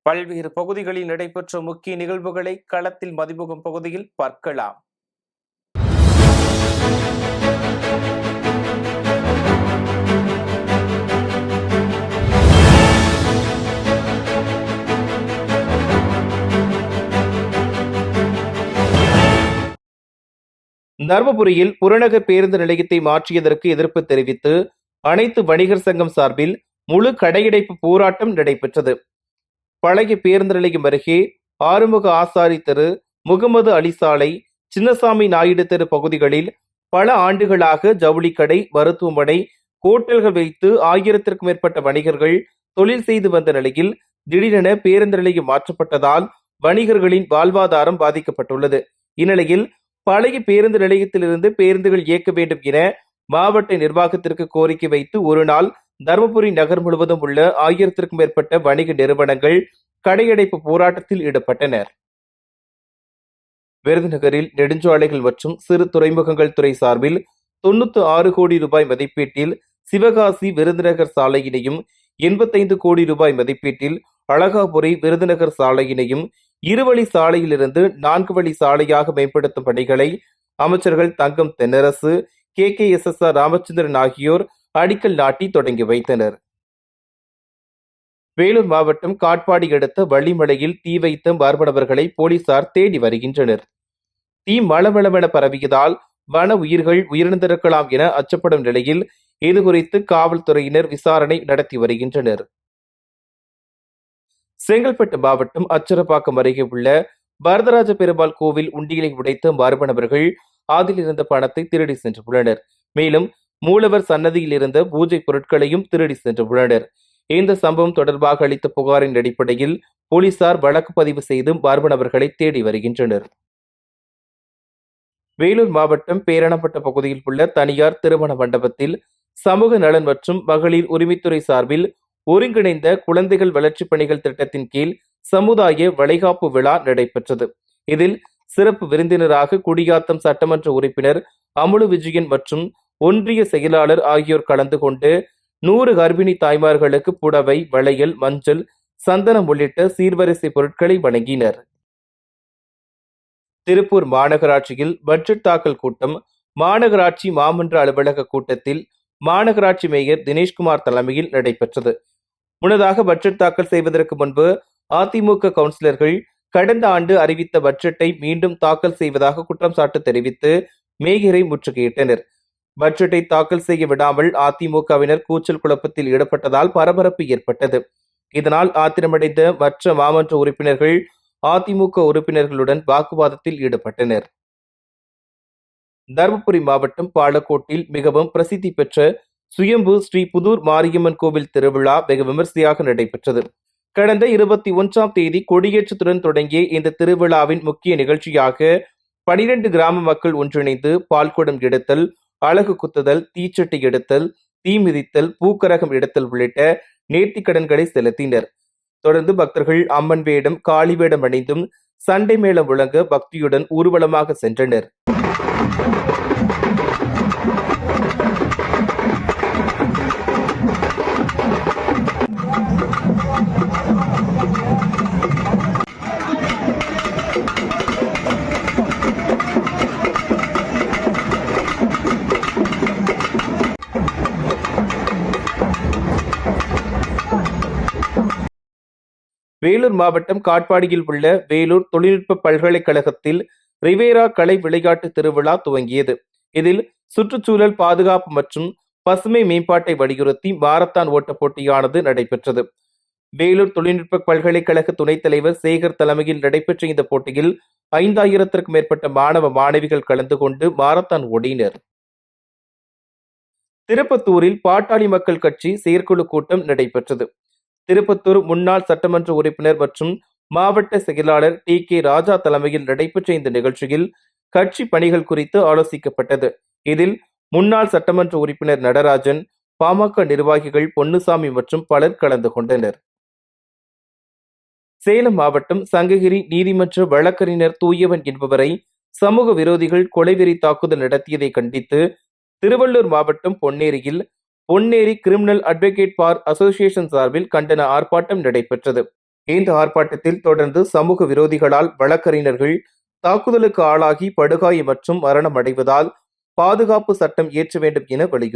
பல்வேறு பகுதிகளில் நடைபெற்ற முக்கிய நிகழ்வுகளை களத்தில் மதிமுகம் பகுதியில் பார்க்கலாம். தர்மபுரியில் புறநகர் பேருந்து நிலையத்தை மாற்றியதற்கு எதிர்ப்பு தெரிவித்து அனைத்து வணிகர் சங்கம் சார்பில் முழு கடையடைப்பு போராட்டம் நடைபெற்றது. பழைய பேருந்து நிலையம் அருகே ஆறுமுக ஆசாரி தெரு, முகமது அலி சாலை, சின்னசாமி நாயுடு தெரு பகுதிகளில் பல ஆண்டுகளாக ஜவுளிக்கடை, மருத்துவமனை, ஹோட்டல்கள் வைத்து 1000த்திற்கும் மேற்பட்ட வணிகர்கள் தொழில் செய்து வந்த நிலையில் திடீரென பேருந்து நிலையம் மாற்றப்பட்டதால் வணிகர்களின் வாழ்வாதாரம் பாதிக்கப்பட்டுள்ளது. இந்நிலையில் பழைய பேருந்து நிலையத்திலிருந்து பேருந்துகள் இயக்க வேண்டும் என மாவட்ட நிர்வாகத்திற்கு கோரிக்கை வைத்து ஒரு நாள் தருமபுரி நகர் முழுவதும் உள்ள 1000த்திற்கும் மேற்பட்ட வணிக நிறுவனங்கள் கடையடைப்பு போராட்டத்தில் ஈடுபட்டனர். விருதுநகரில் நெடுஞ்சாலைகள் மற்றும் சிறு துறைமுகங்கள் துறை சார்பில் 96 கோடி ரூபாய் மதிப்பீட்டில் சிவகாசி விருதுநகர் சாலையினையும், 85 கோடி ரூபாய் மதிப்பீட்டில் அழகாபுரி விருதுநகர் சாலையினையும் இருவழி சாலையிலிருந்து 4 வழி சாலையாக மேம்படுத்தும் பணிகளை அமைச்சர்கள் தங்கம் தென்னரசு, KKSSR ராமச்சந்திரன் ஆகியோர் அடிக்கல் நாட்டி தொடங்கி வைத்தனர். வேலூர் மாவட்டம் காட்பாடி அடுத்த வள்ளிமலையில் தீ வைத்த மர்மநபர்களை போலீசார் தேடி வருகின்றனர். தீ மளமளவென பரவியதால் வன உயிர்கள் உயிரிழந்திருக்கலாம் என அச்சப்படும் நிலையில் இதுகுறித்து காவல்துறையினர் விசாரணை நடத்தி வருகின்றனர். செங்கல்பட்டு மாவட்டம் அச்சரப்பாக்கம் அருகே உள்ள வரதராஜ பெருமாள் கோவில் உண்டியலை உடைத்த மர்ம நபர்கள் அதில் இருந்த பணத்தை திருடி சென்றுள்ளனர். மேலும் மூலவர் சன்னதியில் இருந்த பூஜை பொருட்களையும் திருடி சென்றுள்ளனர். இந்த சம்பவம் தொடர்பாக அளித்த புகாரின் அடிப்படையில் போலீசார் வழக்கு பதிவு செய்து மர்ம நபர்களை தேடி வருகின்றனர். வேலூர் மாவட்டம் பேரணப்பட்ட பகுதியில் உள்ள தனியார் திருமண மண்டபத்தில் சமூக நலன் மற்றும் மகளிர் உரிமைத்துறை சார்பில் ஒருங்கிணைந்த குழந்தைகள் வளர்ச்சிப் பணிகள் திட்டத்தின் கீழ் சமுதாய வளைகாப்பு விழா நடைபெற்றது. இதில் சிறப்பு விருந்தினராக குடியாத்தம் சட்டமன்ற உறுப்பினர் அமுலு விஜயன் மற்றும் ஒன்றிய செயலாளர் ஆகியோர் கலந்து கொண்டு 100 கர்ப்பிணி தாய்மார்களுக்கு புடவை, வளையல், மஞ்சள், சந்தனம் உள்ளிட்ட சீர்வரிசை பொருட்களை வழங்கினர். திருப்பூர் மாநகராட்சியில் பட்ஜெட் தாக்கல் கூட்டம் மாநகராட்சி மாமன்ற அலுவலக கூட்டத்தில் மாநகராட்சி மேயர் தினேஷ்குமார் தலைமையில் நடைபெற்றது. முன்னதாக பட்ஜெட் தாக்கல் செய்வதற்கு முன்பு அதிமுக கவுன்சிலர்கள் கடந்த ஆண்டு அறிவித்த பட்ஜெட்டை மீண்டும் தாக்கல் செய்வதாக குற்றம் சாட்டு தெரிவித்து மேயரை முற்றுகையிட்டனர். பட்ஜெட்டை தாக்கல் செய்ய விடாமல் அதிமுகவினர் கூச்சல் குழப்பத்தில் ஈடுபட்டதால் பரபரப்பு ஏற்பட்டது. இதனால் ஆத்திரமடைந்த மற்ற மாமன்ற உறுப்பினர்கள் அதிமுக உறுப்பினர்களுடன் வாக்குவாதத்தில் ஈடுபட்டனர். தருமபுரி மாவட்டம் பாலக்கோட்டில் மிகவும் பிரசித்தி பெற்ற சுயம்பு ஸ்ரீ புதூர் மாரியம்மன் கோவில் திருவிழா வெகு விமர்சையாக நடைபெற்றது. கடந்த 21ஆம் தேதி கொடியேற்றத்துடன் தொடங்கிய இந்த திருவிழாவின் முக்கிய நிகழ்ச்சியாக 12 கிராம மக்கள் ஒன்றிணைந்து பால்குடம் எடுத்தல், அலகு குத்துதல், தீச்சட்டி எடுத்தல், தீ மிதித்தல், பூக்கரகம் எடுத்தல் உள்ளிட்ட நேர்த்திக்கடன்களை செலுத்தினர். தொடர்ந்து பக்தர்கள் அம்மன் வேடம், காளி வேடம் அணிந்தும் சண்டை மேளம் முழங்க பக்தியுடன் ஊர்வலமாக சென்றனர். வேலூர் மாவட்டம் காட்பாடியில் உள்ள வேலூர் தொழில்நுட்ப பல்கலைக்கழகத்தில் ரிவேரா கலை விளையாட்டு திருவிழா துவங்கியது. இதில் சுற்றுச்சூழல் பாதுகாப்பு மற்றும் பசுமை மேம்பாட்டை வலியுறுத்தி மாரத்தான் ஓட்ட போட்டியானது நடைபெற்றது. வேலூர் தொழில்நுட்ப பல்கலைக்கழக துணைத் தலைவர் சேகர் தலைமையில் நடைபெற்ற இந்த போட்டியில் 5000த்திற்கும் மேற்பட்ட மாணவ மாணவிகள் கலந்து கொண்டு மாரத்தான் ஓடினர். திருப்பத்தூரில் பாட்டாளி மக்கள் கட்சி செயற்குழு கூட்டம் நடைபெற்றது. திருப்பத்தூர் முன்னாள் சட்டமன்ற உறுப்பினர் மற்றும் மாவட்ட செயலாளர் TK ராஜா தலைமையில் நடைபெற்ற இந்த நிகழ்ச்சியில் கட்சி பணிகள் குறித்து ஆலோசிக்கப்பட்டது. இதில் முன்னாள் சட்டமன்ற உறுப்பினர் நடராஜன், பாமக நிர்வாகிகள் பொன்னுசாமி மற்றும் பலர் கலந்து கொண்டனர். சேலம் மாவட்டம் சங்ககிரி நீதிமன்ற வழக்கறிஞர் தூயவன் என்பவரை சமூக விரோதிகள் கொலைவெறி தாக்குதல் நடத்தியதை கண்டித்து திருவள்ளூர் மாவட்டம் பொன்னேரியில் Ponneri criminal advocate bar association சார்பில் கண்டன ஆர்ப்பாட்டம் நடைபெற்றது. இந்த ஆர்ப்பாட்டத்தில் தொடர்ந்து சமூக விரோதிகளால் வழக்கறிஞர்கள் தாக்குதலுக்கு ஆளாகி படுகாயம் மற்றும் மரணம் அடைவதால் பாதுகாப்பு சட்டம் இயற்ற வேண்டும் என வலியுறுத்தினர்.